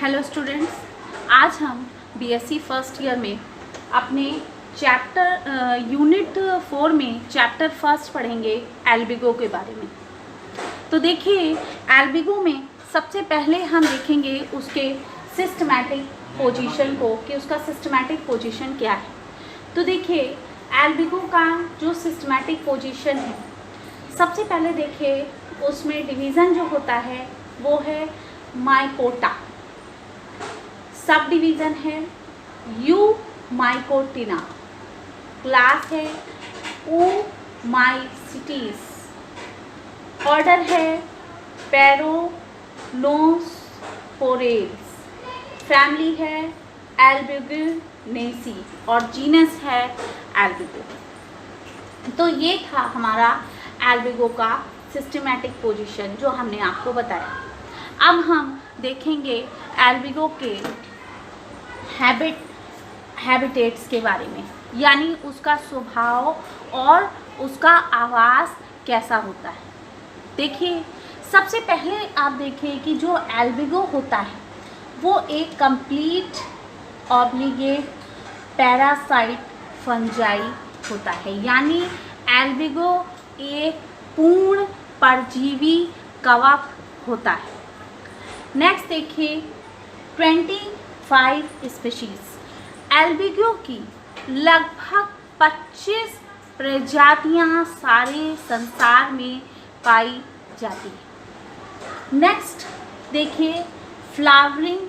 Hello students, आज हम BSc first year में अपने चैप्टर यूनिट 4 में चैप्टर फर्स्ट पढ़ेंगे एल्बिगो के बारे में। तो देखिए, एल्बिगो में सबसे पहले हम देखेंगे उसके सिस्टमैटिक पोजीशन को कि उसका सिस्टमैटिक पोजीशन क्या है। तो देखिए, एल्बिगो का जो सिस्टमैटिक पोजीशन है, सबसे पहले देखिए उसमें डिवीज़न जो होता है वो है माइकोटा, सब डिवीज़न है यू माइकोटिना, क्लास है ओमाइसीटीज, ऑर्डर है पैरोनोस्पोरेस, फैमिली है एल्बिगोनेसी और जीनस है एल्बिगो। तो ये था हमारा एल्बिगो का सिस्टमैटिक पोजीशन जो हमने आपको बताया। अब हम देखेंगे एल्बिगो के हैबिटेट्स के बारे में, यानी उसका स्वभाव और उसका आवास कैसा होता है। देखिए, सबसे पहले आप देखिए कि जो एल्बिगो होता है वो एक कंप्लीट ऑब्लिगेट पैरासाइट फंजाई होता है, यानी एल्बिगो एक पूर्ण परजीवी कवक होता है। नेक्स्ट देखिए 25 स्पीशीज, एल्बिगो की लगभग 25 प्रजातियां सारे संसार में पाई जाती है। नेक्स्ट देखिए फ्लावरिंग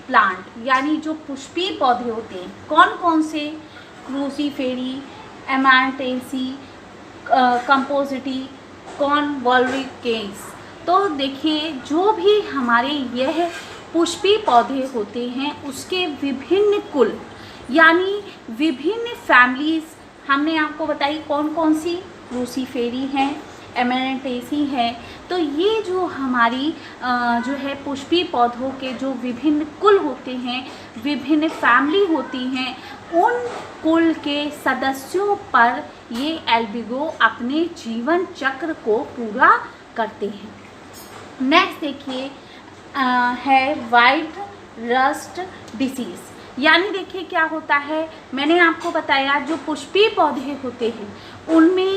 प्लांट, यानी जो पुष्पीय पौधे होते हैं, कौन कौन से, क्रूसीफेरी, एमारटेंसी, कंपोजिटी, कॉनवॉल्विकेंस। तो देखिए, जो भी हमारे यह पुष्पीय पौधे होते हैं उसके विभिन्न कुल यानी विभिन्न फैमिलीज हमने आपको बताई कौन कौन सी, क्रूसीफेरी हैं, एमेरेंटेसी है। तो ये जो हमारी जो है पुष्पीय पौधों के जो विभिन्न कुल होते हैं, विभिन्न फैमिली होती हैं, उन कुल के सदस्यों पर ये एल्बिगो अपने जीवन चक्र को पूरा करते हैं। नेक्स्ट देखिए है वाइट रस्ट डिसीज़, यानी देखिए क्या होता है, मैंने आपको बताया जो पुष्पीय पौधे होते हैं उनमें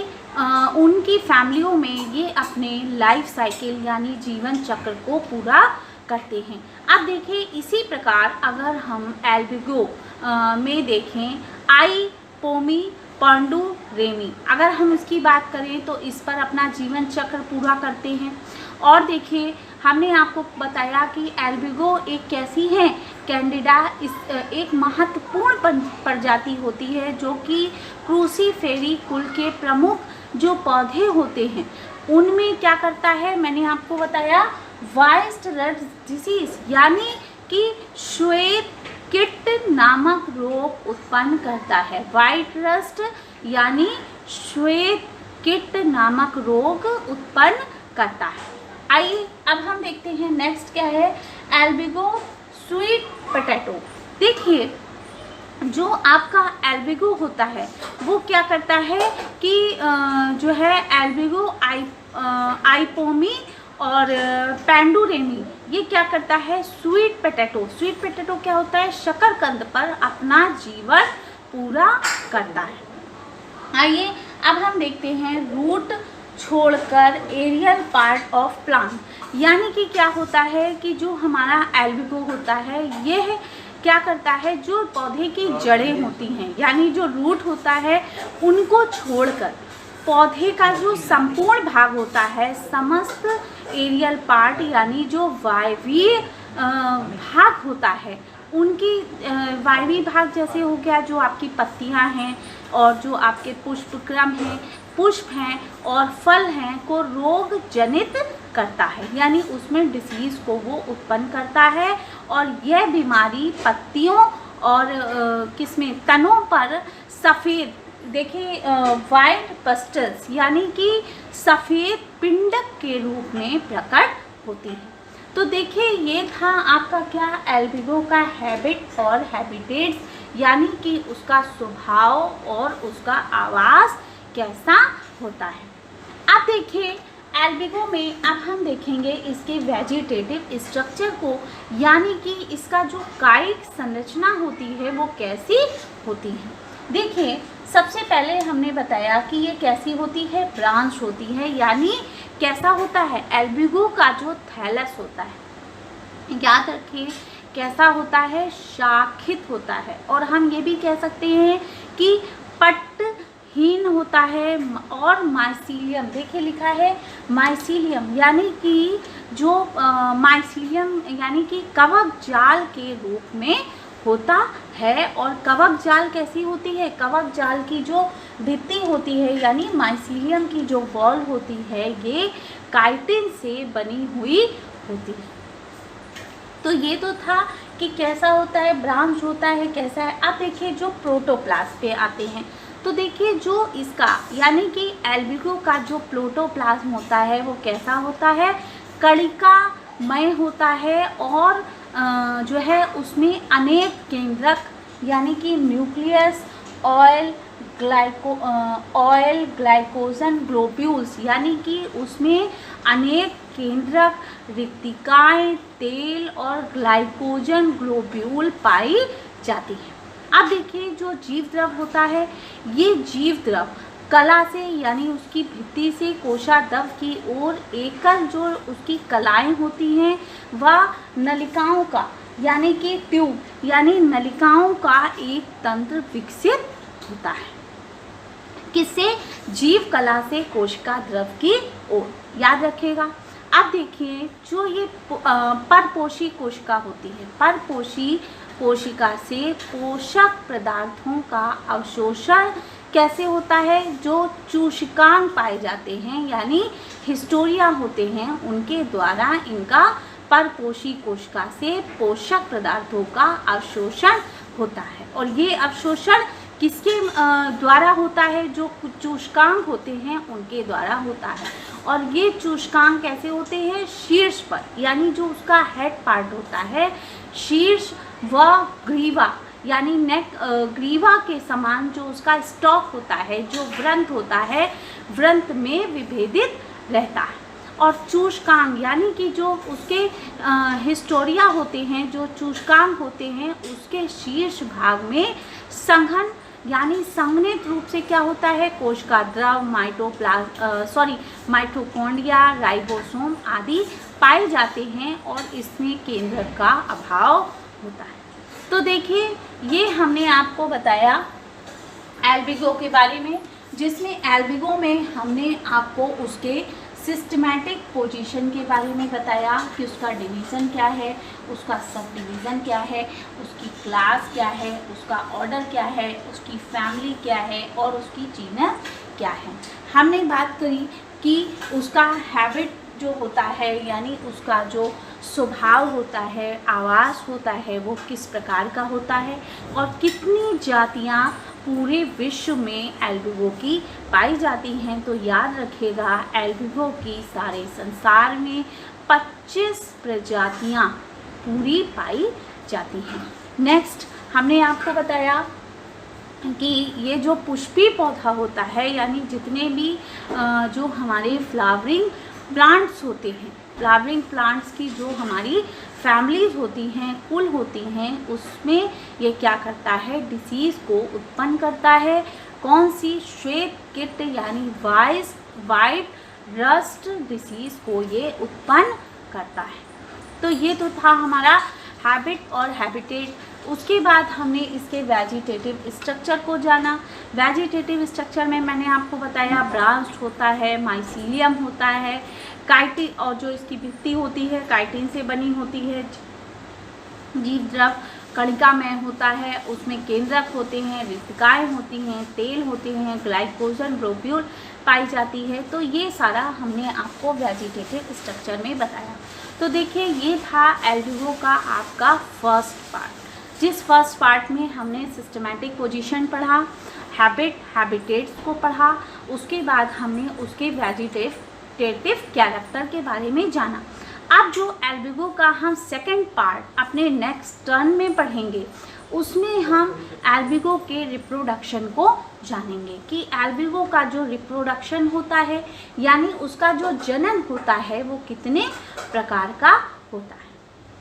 उनकी फैमिलियों में ये अपने लाइफ साइकिल यानी जीवन चक्र को पूरा करते हैं। अब देखिए, इसी प्रकार अगर हम एल्बिगो में देखें आइपोमी पांडुरेमी, अगर हम इसकी बात करें तो इस पर अपना जीवन चक्र पूरा करते हैं। और देखिए, हमने आपको बताया कि एल्बिगो एक कैसी है, कैंडिडा एक महत्वपूर्ण प्रजाति होती है जो कि क्रूसीफेरी कुल के प्रमुख जो पौधे होते हैं उनमें क्या करता है, मैंने आपको बताया वाइट रस्ट डिसीज, यानी कि श्वेत किट नामक रोग उत्पन्न करता है। वाइट रस्ट यानी श्वेत किट नामक रोग उत्पन्न करता है। आइए अब हम देखते हैं नेक्स्ट क्या है, एल्बिगो स्वीट पोटैटो। देखिए, जो आपका एल्बिगो होता है वो क्या करता है कि जो है एल्बिगो आइपोमी और पैंडुरेमी ये क्या करता है, स्वीट पोटैटो क्या होता है, शकरकंद पर अपना जीवन पूरा करता है। आइए अब हम देखते हैं रूट छोड़कर एरियल पार्ट ऑफ प्लांट, यानी कि क्या होता है कि जो हमारा एल्बिगो होता है यह क्या करता है, जो पौधे की जड़ें होती हैं यानी जो रूट होता है उनको छोड़कर पौधे का जो संपूर्ण भाग होता है, समस्त एरियल पार्ट यानी जो वायवीय भाग होता है, उनकी वायवीय भाग जैसे हो गया जो आपकी पत्तियां हैं और जो आपके पुष्पक्रम हैं, पुष्प हैं और फल हैं को रोग जनित करता है, यानी उसमें डिसीज़ को वो उत्पन्न करता है। और यह बीमारी पत्तियों और किसमें, तनों पर सफ़ेद, देखिए वाइट पस्टल्स यानी कि सफ़ेद पिंडक के रूप में प्रकट होती है। तो देखिए, ये था आपका क्या, एल्बिगो का हैबिट और हैबिटेट्स, यानी कि उसका स्वभाव और उसका आवास कैसा होता है। अब देखिए एल्बिगो में अब हम देखेंगे इसके वेजिटेटिव स्ट्रक्चर को, यानी कि इसका जो कायिक संरचना होती है वो कैसी होती है। देखिए, सबसे पहले हमने बताया कि ये कैसी होती है, ब्रांच होती है, यानी कैसा होता है, एल्बिगो का जो थैलस होता है, याद रखिए कैसा होता है, शाखित होता है। और हम ये भी कह सकते हैं कि पट्टहीन होता है। और माइसीलियम, देखिए लिखा है माइसीलियम, यानी कि जो माइसीलियम यानी कि कवक जाल के रूप में होता है। और कवक जाल कैसी होती है, कवक जाल की जो भित्ति होती है यानी माइसीलियम की जो वॉल होती है ये काइटिन से बनी हुई होती है। तो ये तो था कि कैसा होता है, ब्रांच होता है, कैसा है। अब देखिए जो प्रोटोप्लास्ट पे आते हैं, तो देखिए जो इसका यानी कि एल्बिगो का जो प्रोटोप्लाज्म होता है वो कैसा होता है, कणिकामय होता है। और जो है उसमें अनेक केंद्रक यानी कि न्यूक्लियस, ऑयल ग्लाइकोजन ग्लोब्यूल्स, यानी कि उसमें अनेक केंद्रक, रिक्तिकाएं, तेल और ग्लाइकोजन ग्लोब्यूल पाई जाती है। अब देखिए जो जीव द्रव होता है, ये जीव द्रव कला से यानी उसकी भित्ति से कोशाद्रव की ओर एकल जो उसकी कलाएं होती हैं वह नलिकाओं का यानी कि ट्यूब यानी नलिकाओं का एक तंत्र विकसित होता है। किससे, जीव कला से कोशिका द्रव की ओर, याद रखिएगा। अब देखिए जो ये परपोषी कोशिका होती है, परपोषी कोशिका से पोषक पदार्थों का अवशोषण कैसे होता है, जो चूषकांग पाए जाते हैं यानी हिस्टोरिया होते हैं उनके द्वारा इनका परपोषी कोशिका से पोषक पदार्थों का अवशोषण होता है। और ये अवशोषण किसके द्वारा होता है, जो चूषकांग होते हैं उनके द्वारा होता है। और ये चूषकांग कैसे होते हैं, शीर्ष पर यानी जो उसका हेड पार्ट होता है, शीर्ष व ग्रीवा यानी नेक, ग्रीवा के समान जो उसका स्टॉक होता है, जो व्रंत होता है, व्रंत में विभेदित रहता है। और चूषकांग यानी कि जो उसके हिस्टोरिया होते हैं, जो चूषकांग होते हैं उसके शीर्ष भाग में संघन यानी संघनित रूप से क्या होता है, कोशिका द्रव, माइटोकॉन्ड्रिया, राइबोसोम आदि पाए जाते हैं और इसमें केंद्रक का अभाव होता है। तो देखिए ये हमने आपको बताया एल्बिगो के बारे में, जिसमें एल्बिगो में हमने आपको उसके सिस्टमैटिक पोजीशन के बारे में बताया कि उसका डिवीज़न क्या है, उसका सब डिवीज़न क्या है, उसकी क्लास क्या है, उसका ऑर्डर क्या है, उसकी फैमिली क्या है और उसकी जीनस क्या है। हमने बात करी कि उसका हैबिट जो होता है यानी उसका जो स्वभाव होता है, आवास होता है, वो किस प्रकार का होता है और कितनी जातियाँ पूरे विश्व में एल्बिगो की पाई जाती हैं। तो याद रखिएगा एल्बिगो की सारे संसार में 25 प्रजातियाँ पूरी पाई जाती हैं। नेक्स्ट हमने आपको बताया कि ये जो पुष्पी पौधा होता है यानी जितने भी जो हमारे फ्लावरिंग प्लांट्स होते हैं, फ्लावरिंग प्लांट्स की जो हमारी फैमिलीज होती हैं, कुल होती हैं, उसमें ये क्या करता है, डिसीज़ को उत्पन्न करता है। कौन सी, श्वेत कीट यानी वाइट रस्ट डिसीज़ को ये उत्पन्न करता है। तो ये तो था हमारा हैबिट और हैबिटेट। उसके बाद हमने इसके वेजिटेटिव स्ट्रक्चर को जाना। वेजिटेटिव स्ट्रक्चर में मैंने आपको बताया ब्रांच होता है, माइसीलियम होता है, काइटिन और जो इसकी भित्ति होती है काइटिन से बनी होती है, जीव द्रव कणिका में होता है, उसमें केंद्रक होते हैं, रिक्तिकाएँ होती हैं, तेल होते हैं, ग्लाइकोजन ग्लोब्यूल पाई जाती है। तो ये सारा हमने आपको वेजिटेटिव स्ट्रक्चर में बताया। तो देखिए ये था एल्बिगो का आपका फर्स्ट पार्ट, जिस फर्स्ट पार्ट में हमने सिस्टमैटिक पोजीशन पढ़ा, हैबिटेट्स को पढ़ा, उसके बाद हमने उसके वेजिटेटिव कैरेक्टर के बारे में जाना। अब जो एल्बिगो का हम सेकंड पार्ट अपने नेक्स्ट टर्न में पढ़ेंगे, उसमें हम एल्बिगो के रिप्रोडक्शन को जानेंगे कि एल्बिगो का जो रिप्रोडक्शन होता है यानी उसका जो जनन होता है वो कितने प्रकार का होता है।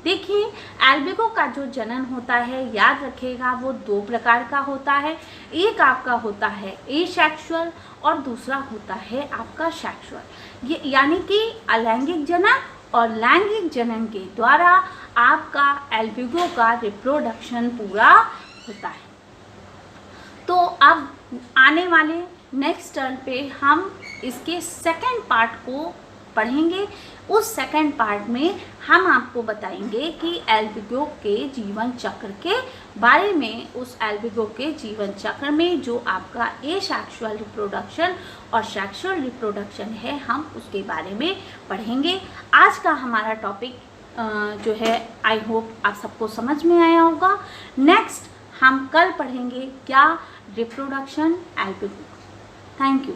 देखिए, एल्बिगो का जो जनन होता है, याद रखिएगा, वो 2 प्रकार का होता है। एक आपका होता है एसेक्सुअल और दूसरा होता है आपका सेक्सुअल। ये यानी कि अलैंगिक जनन और लैंगिक जनन के द्वारा आपका एल्बिगो का रिप्रोडक्शन पूरा होता है। तो अब आने वाले नेक्स्ट टर्न पे हम इसके सेकंड पार्ट को पढ़ेंगे। उस सेकंड पार्ट में हम आपको बताएंगे कि एल्बिगो के जीवन चक्र के बारे में। उस एल्बिगो के जीवन चक्र में जो आपका एसेक्सुअल रिप्रोडक्शन और सेक्सुअल रिप्रोडक्शन है, हम उसके बारे में पढ़ेंगे। आज का हमारा टॉपिक जो है, आई होप आप सबको समझ में आया होगा। नेक्स्ट हम कल पढ़ेंगे क्या रिप्रोडक्शन एल्बिगो। Thank you.